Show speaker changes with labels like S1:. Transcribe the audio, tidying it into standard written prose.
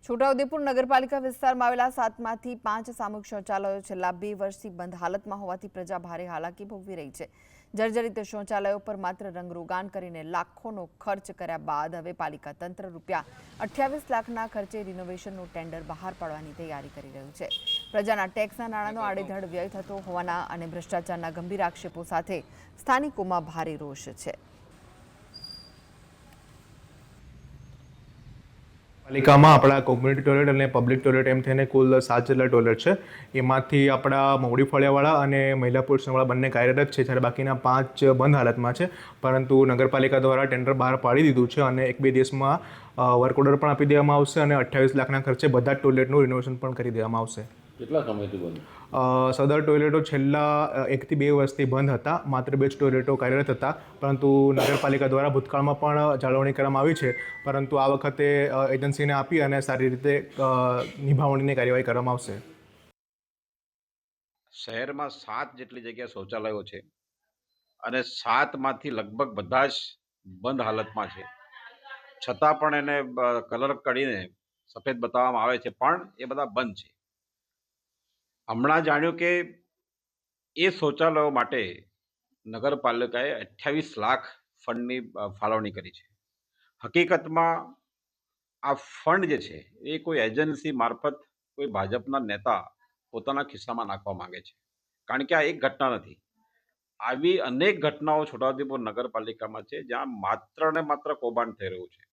S1: છોટાઉદેપુર નગરપાલિકા વિસ્તારમાં આવેલા 7માંથી 5 સામૂહિક શૌચાલયો છેલ્લા 2 વર્ષથી બંધ હાલતમાં હોવાથી પ્રજા ભારે હાલાકી ભોગવી રહી છે। જર્જરિત શૌચાલયો પર માત્ર રંગરોગાન કરીને લાખોનો ખર્ચ કર્યા બાદ હવે પાલિકા તંત્ર ₹28 લાખના ખર્ચે રિનોવેશનનું ટેન્ડર બહાર પાડવાની તૈયારી કરી રહ્યું છે। પ્રજાના ટેક્સના નાણાંનો આડેધડ વ્યય થતો હોવાના અને ભ્રષ્ટાચારના ગંભીર આક્ષેપો સાથે સ્થાનિકોમાં ભારે રોષ છે।
S2: પાલિકામાં આપણા કોમ્યુનિટી ટોયલેટ અને પબ્લિક ટોયલેટ એમ થઈને કુલ 7 જેટલા ટોયલેટ છે। એમાંથી આપણા મવડી ફળિયાવાળા અને મહિલા પુરુષ સંવાળા બંને કાર્યરત છે, જ્યારે બાકીના 5 બંધ હાલતમાં છે। પરંતુ નગરપાલિકા દ્વારા ટેન્ડર બહાર પાડી દીધું છે અને 1-2 દિવસમાં વર્ક ઓર્ડર પણ આપી દેવામાં આવશે અને 28 લાખના ખર્ચે બધા જ ટોયલેટનું રિનોવેશન પણ કરી દેવામાં આવશે।
S3: કેટલા સમયથી બંધ?
S2: સદર ટોયલેટો છેલ્લા 1 થી 2 વર્ષથી બંધ હતા। માત્ર 2 જ ટોયલેટો કાર્યરત હતા, પરંતુ નગરપાલિકા દ્વારા ભૂતકાળમાં પણ જાળવણી કરવામાં આવી છે, પરંતુ આ વખતે એજન્સીને આપી અને સારી રીતે નિભાવણીની કાર્યવાહી કરવામાં આવશે।
S3: શહેરમાં 7 જેટલી જગ્યા શૌચાલયો છે અને 7માંથી લગભગ બધા જ બંધ હાલતમાં છે, છતાં પણ એને કલર કરીને સફેદ બતાવવામાં આવે છે, પણ એ બધા બંધ છે। હમણાં જાણ્યું કે એ શૌચાલયો માટે નગરપાલિકાએ 28 લાખ ફંડની ફાળવણી કરી છે। હકીકતમાં આ ફંડ જે છે એ કોઈ એજન્સી મારફત કોઈ ભાજપના નેતા પોતાના ખિસ્સામાં નાખવા માંગે છે, કારણ કે આ એક ઘટના નથી। આવી અનેક ઘટનાઓ છોટાઉદેપુર નગરપાલિકામાં છે, જ્યાં માત્ર ને માત્ર કૌભાંડ થઈ રહ્યું છે।